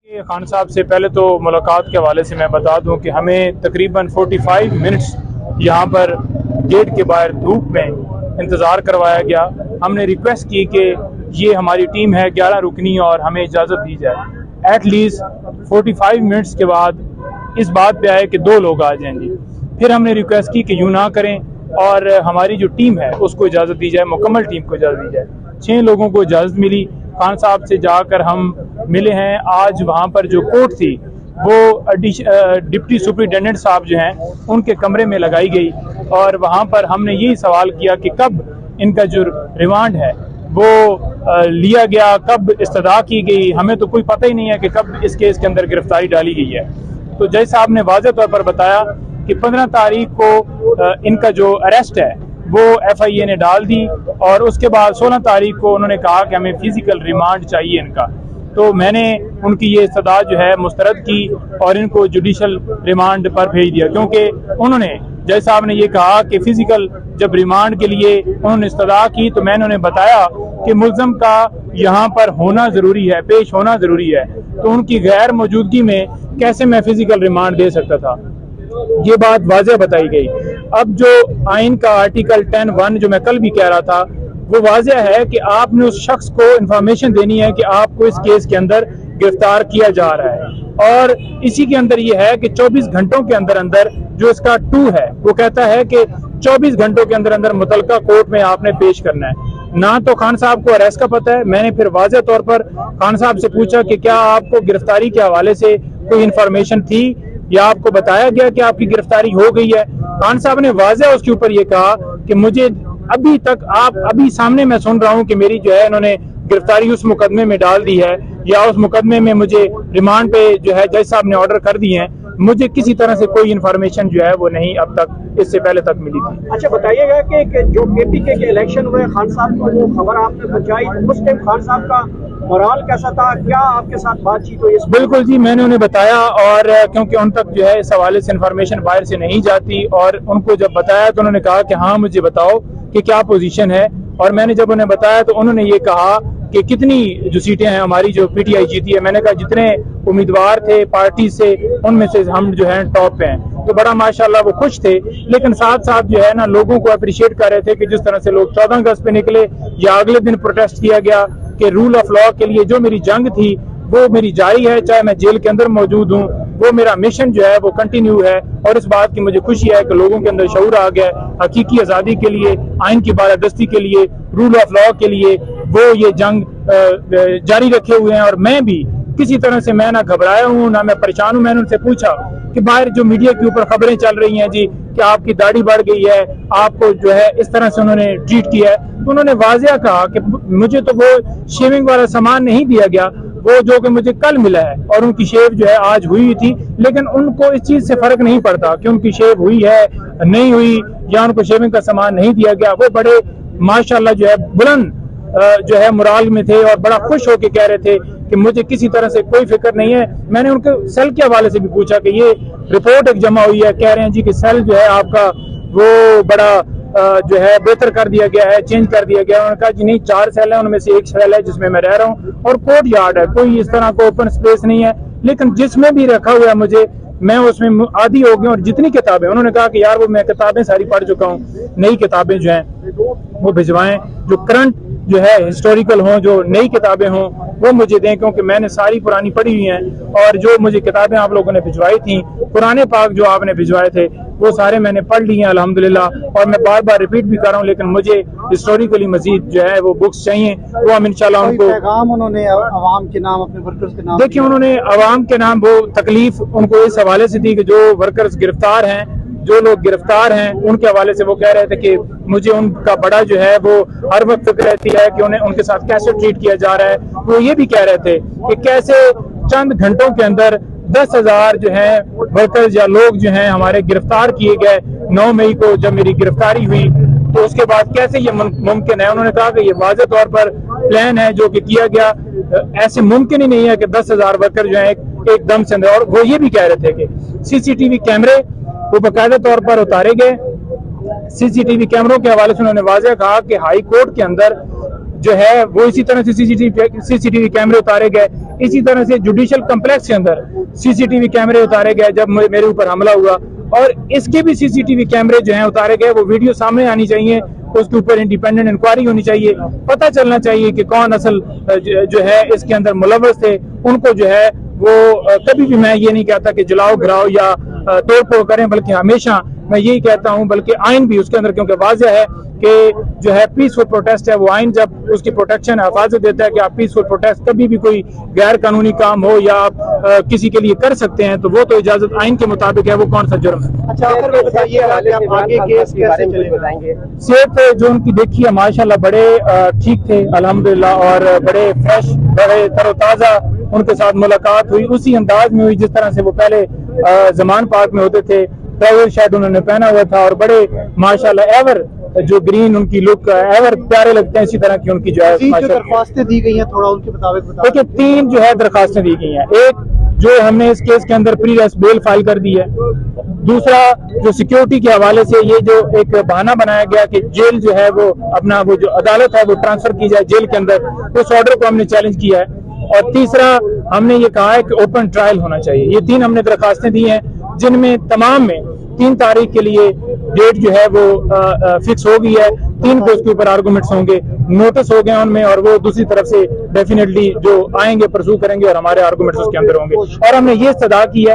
खान साहब से पहले तो मुलाकात के हवाले से मैं बता दूं कि हमें तकरीबन 45 मिनट्स यहाँ पर गेट के बाहर धूप में इंतज़ार करवाया गया। हमने रिक्वेस्ट की कि ये हमारी टीम है 11 रुकनी और हमें इजाज़त दी जाए। एटलीस्ट 45 मिनट्स के बाद इस बात पे आए कि 2 लोग आ जाएंगे। फिर हमने रिक्वेस्ट की कि यूँ ना करें और हमारी जो टीम है उसको इजाज़त दी जाए, मुकम्मल टीम को इजाज़त दी जाए। 6 लोगों को इजाज़त मिली। खान साहब से जाकर हम मिले हैं। आज वहाँ पर जो कोर्ट थी वो डिप्टी सुपरिटेंडेंट साहब जो हैं उनके कमरे में लगाई गई और वहाँ पर हमने यही सवाल किया कि कब इनका जो रिमांड है वो लिया गया, कब इस्तदा की गई। हमें तो कोई पता ही नहीं है कि कब इस केस के अंदर गिरफ्तारी डाली गई है। तो जज साहब ने वाज़ेह तौर पर बताया कि 15 तारीख को इनका जो अरेस्ट है वो FIA ने डाल दी और उसके बाद 16 तारीख को उन्होंने कहा कि हमें फिजिकल रिमांड चाहिए इनका। तो मैंने उनकी ये इस्तदा जो है मुस्तरद की और इनको जुडिशल रिमांड पर भेज दिया, क्योंकि उन्होंने जज साहब ने ये कहा कि फिजिकल जब रिमांड के लिए उन्होंने इस्तदा की तो मैंने उन्हें बताया कि मुल्ज़म का यहाँ पर होना ज़रूरी है, पेश होना ज़रूरी है। तो उनकी गैर मौजूदगी में कैसे मैं फिजिकल रिमांड दे सकता था, ये बात वाज़ेह बताई गई। अब जो आइन का आर्टिकल 10(1) जो मैं कल भी कह रहा था वो वाज़ेह है कि आपने उस शख्स को इंफॉर्मेशन देनी है कि आपको इस केस के अंदर गिरफ्तार किया जा रहा है और इसी के अंदर ये है कि 24 घंटों के अंदर अंदर जो इसका 2 है वो कहता है कि 24 घंटों के अंदर अंदर मुतलका कोर्ट में आपने पेश करना है। ना तो खान साहब को अरेस्ट का पता है। मैंने फिर वाज़ेह तौर पर खान साहब से पूछा कि क्या आपको गिरफ्तारी के हवाले से कोई इंफॉर्मेशन थी या आपको बताया गया कि आपकी गिरफ्तारी हो गई है। खान साहब ने वाज़ेह उसके ऊपर ये कहा कि मुझे अभी तक अभी सामने मैं सुन रहा हूं कि मेरी जो है इन्होंने गिरफ्तारी उस मुकदमे में डाल दी है या उस मुकदमे में मुझे रिमांड पे जो है जज साहब ने ऑर्डर कर दिए हैं। मुझे किसी तरह से कोई इन्फॉर्मेशन जो है वो नहीं अब तक इससे पहले तक मिली थी। अच्छा, बताइएगा कि जो KPK के इलेक्शन हुए खान साहब को वो खबर आपने पहुंचाई, उस टाइम खान साहब का मोराल कैसा था, क्या आपके साथ बातचीत हुई? बिल्कुल जी, मैंने उन्हें बताया और क्योंकि उन तक जो है इस हवाले से इन्फॉर्मेशन बाहर से नहीं जाती और उनको जब बताया तो उन्होंने कहा कि हाँ मुझे बताओ कि क्या पोजीशन है। और मैंने जब उन्हें बताया तो उन्होंने ये कहा कि कितनी जो सीटें हैं हमारी जो PTI जीती है। मैंने कहा जितने उम्मीदवार थे पार्टी से उनमें से हम जो है टॉप पे हैं। तो बड़ा माशाल्लाह वो खुश थे, लेकिन साथ साथ जो है ना लोगों को अप्रिशिएट कर रहे थे कि जिस तरह से लोग 14 अगस्त पे निकले या अगले दिन प्रोटेस्ट किया गया कि रूल ऑफ लॉ के लिए जो मेरी जंग थी वो मेरी जारी है, चाहे मैं जेल के अंदर मौजूद हूँ, वो मेरा मिशन जो है वो कंटिन्यू है। और इस बात की मुझे खुशी है कि लोगों के अंदर शऊर आ गया हकीकी आज़ादी के लिए, आइन की बालादस्ती के लिए, रूल ऑफ लॉ के लिए वो ये जंग जारी रखे हुए हैं। और मैं भी किसी तरह से मैं ना घबराया हूँ ना मैं परेशान हूँ। मैंने उनसे पूछा कि बाहर जो मीडिया के ऊपर खबरें चल रही हैं जी कि आपकी दाढ़ी बढ़ गई है, आपको जो है इस तरह से उन्होंने ट्रीट किया है, तो उन्होंने वाज़ेह कहा कि मुझे तो वो शेविंग वाला सामान नहीं दिया गया, वो जो कि मुझे कल मिला है और उनकी शेव जो है आज हुई थी, लेकिन उनको इस चीज से फर्क नहीं पड़ता कि उनकी शेव हुई है नहीं हुई या उनको शेविंग का सामान नहीं दिया गया। वो बड़े माशाल्लाह जो है बुलंद जो है मुराल में थे और बड़ा खुश होकर कह रहे थे कि मुझे किसी तरह से कोई फिक्र नहीं है। मैंने उनके सेल के हवाले से भी पूछा कि ये रिपोर्ट एक जमा हुई है, कह रहे हैं जी कि सेल जो है आपका वो बड़ा जो है बेहतर कर दिया गया है, चेंज कर दिया गया है। उन्होंने कहा जी नहीं, 4 सेल है, उनमें से एक सेल है जिसमें मैं रह रहा हूँ और कोर्ट यार्ड है, कोई इस तरह का ओपन स्पेस नहीं है। लेकिन जिसमें भी रखा हुआ है मुझे, मैं उसमें आदी हो गया। और जितनी किताबें, उन्होंने कहा कि यार वो मैं किताबें सारी पढ़ चुका हूँ, नई किताबें जो हैं वो भिजवाएं, जो करंट जो है हिस्टोरिकल हों, जो नई किताबें हों वो मुझे दें, क्योंकि मैंने सारी पुरानी पढ़ी हुई हैं। और जो मुझे किताबें आप लोगों ने भिजवाई थी, पुराने पाक जो आपने भिजवाए थे वो सारे मैंने पढ़ ली हैं अल्हम्दुलिल्लाह। और मैं बार बार रिपीट भी कर रहा हूँ, लेकिन मुझे हिस्टोरिकली मजीद जो है वो बुक्स चाहिए, वो हम इंशाल्लाह उनको पैगाम उन्होंने अवाम के नाम, अपने वर्कर्स के नाम, देखिए उन्होंने अवाम के नाम वो तकलीफ उनको इस हवाले से दी कि जो वर्कर्स गिरफ्तार हैं, जो लोग गिरफ्तार हैं उनके हवाले से वो कह रहे थे कि मुझे उनका बड़ा जो है वो हर वक्त फिक्र रहती है कि उन्हें उनके साथ कैसे ट्रीट किया जा रहा है। वो ये भी कह रहे थे कि कैसे चंद घंटों के अंदर 10,000 जो है वर्कर्स या लोग जो हैं हमारे गिरफ्तार किए गए। 9 मई को जब मेरी गिरफ्तारी हुई तो उसके बाद कैसे ये मुमकिन है। उन्होंने कहा कि ये वाज़ेह तौर पर प्लान है जो कि किया गया, ऐसे मुमकिन ही नहीं है कि 10,000 वर्कर जो है एकदम से अंदर। और वो ये भी कह रहे थे कि CCTV कैमरे वो बाकायदा तौर पर उतारे गए। CCTV कैमरों के हवाले से उन्होंने वाज़ेह कहा कि हाई कोर्ट के अंदर जो है वो इसी तरह से CCTV कैमरे उतारे गए। इसी तरह से जुडिशल कम्प्लेक्स के अंदर सीसीटीवी कैमरे उतारे गए जब मेरे ऊपर हमला हुआ, और इसके भी सीसीटीवी कैमरे जो हैं उतारे गए, वो वीडियो सामने आनी चाहिए, उसके ऊपर इंडिपेंडेंट इंक्वायरी होनी चाहिए, पता चलना चाहिए कि कौन असल जो है इसके अंदर मुलव्वस थे। उनको जो है वो कभी भी मैं ये नहीं कहता कि जलाओ गिराओ या तोड़ फोड़ करें, बल्कि हमेशा मैं यही कहता हूं, बल्कि आइन भी उसके अंदर, क्योंकि वाज़ेह है कि जो है पीसफुल प्रोटेस्ट है, वो आइन जब उसकी प्रोटेक्शन हिफाजत देता है कि आप पीसफुल प्रोटेस्ट कभी भी कोई गैर कानूनी काम हो या आप किसी के लिए कर सकते हैं, तो वो तो इजाजत आइन के मुताबिक है, वो कौन सा जुर्म है। अच्छा, आखिर में बताइए आप आगे केस कैसे चलेंगे? सेहत जो उनकी देखी है माशाल्लाह बड़े ठीक थे अल्हम्दुलिल्लाह, और बड़े फ्रेश, बड़े तरोताजा उनके साथ मुलाकात हुई, उसी अंदाज में हुई जिस तरह से वो पहले जमान पार्क में होते थे। ट्रैवल शर्ट उन्होंने पहना हुआ था और बड़े माशाल्लाह एवर जो ग्रीन उनकी लुक एवर प्यारे लगते हैं, इसी तरह की उनकी जो है दरख्वास्तें दी गई हैं, थोड़ा उनके मुताबिक बताइए। देखिए 3 जो है दरखास्तें दी गई हैं। एक जो हमने इस केस के अंदर प्री अरेस्ट बेल फाइल कर दी है। दूसरा जो सिक्योरिटी के हवाले से ये जो एक बहाना बनाया गया कि जेल जो है वो अपना वो जो अदालत है वो ट्रांसफर की जाए जेल के अंदर, उस ऑर्डर को हमने चैलेंज किया है। और तीसरा हमने ये कहा है कि ओपन ट्रायल होना चाहिए। ये 3 हमने दरखास्तें दी हैं, जिनमें तमाम में 3 तारीख के लिए डेट जो है वो फिक्स हो गई है। 3 को उसके ऊपर आर्गूमेंट्स होंगे, नोटिस हो गए उनमें, और वो दूसरी तरफ से डेफिनेटली जो आएंगे परसू करेंगे और हमारे आर्गूमेंट्स उसके अंदर होंगे। और हमने ये इस्तदा की है